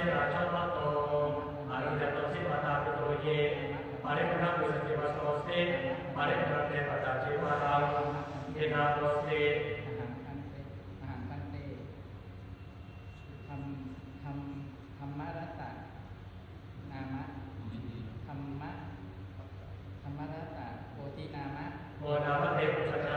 สิราชมัตโตอาริยตัสสิปตาปิโตเยปาริปุณะวิสัจจิวัสโตสติปาริปุณะเทปตาจิวารังเยนาโตสติอาหารพันเตธรรมรัตตะนามะธรรมรัตตะโพธินามะโมนามะเทปุชฌ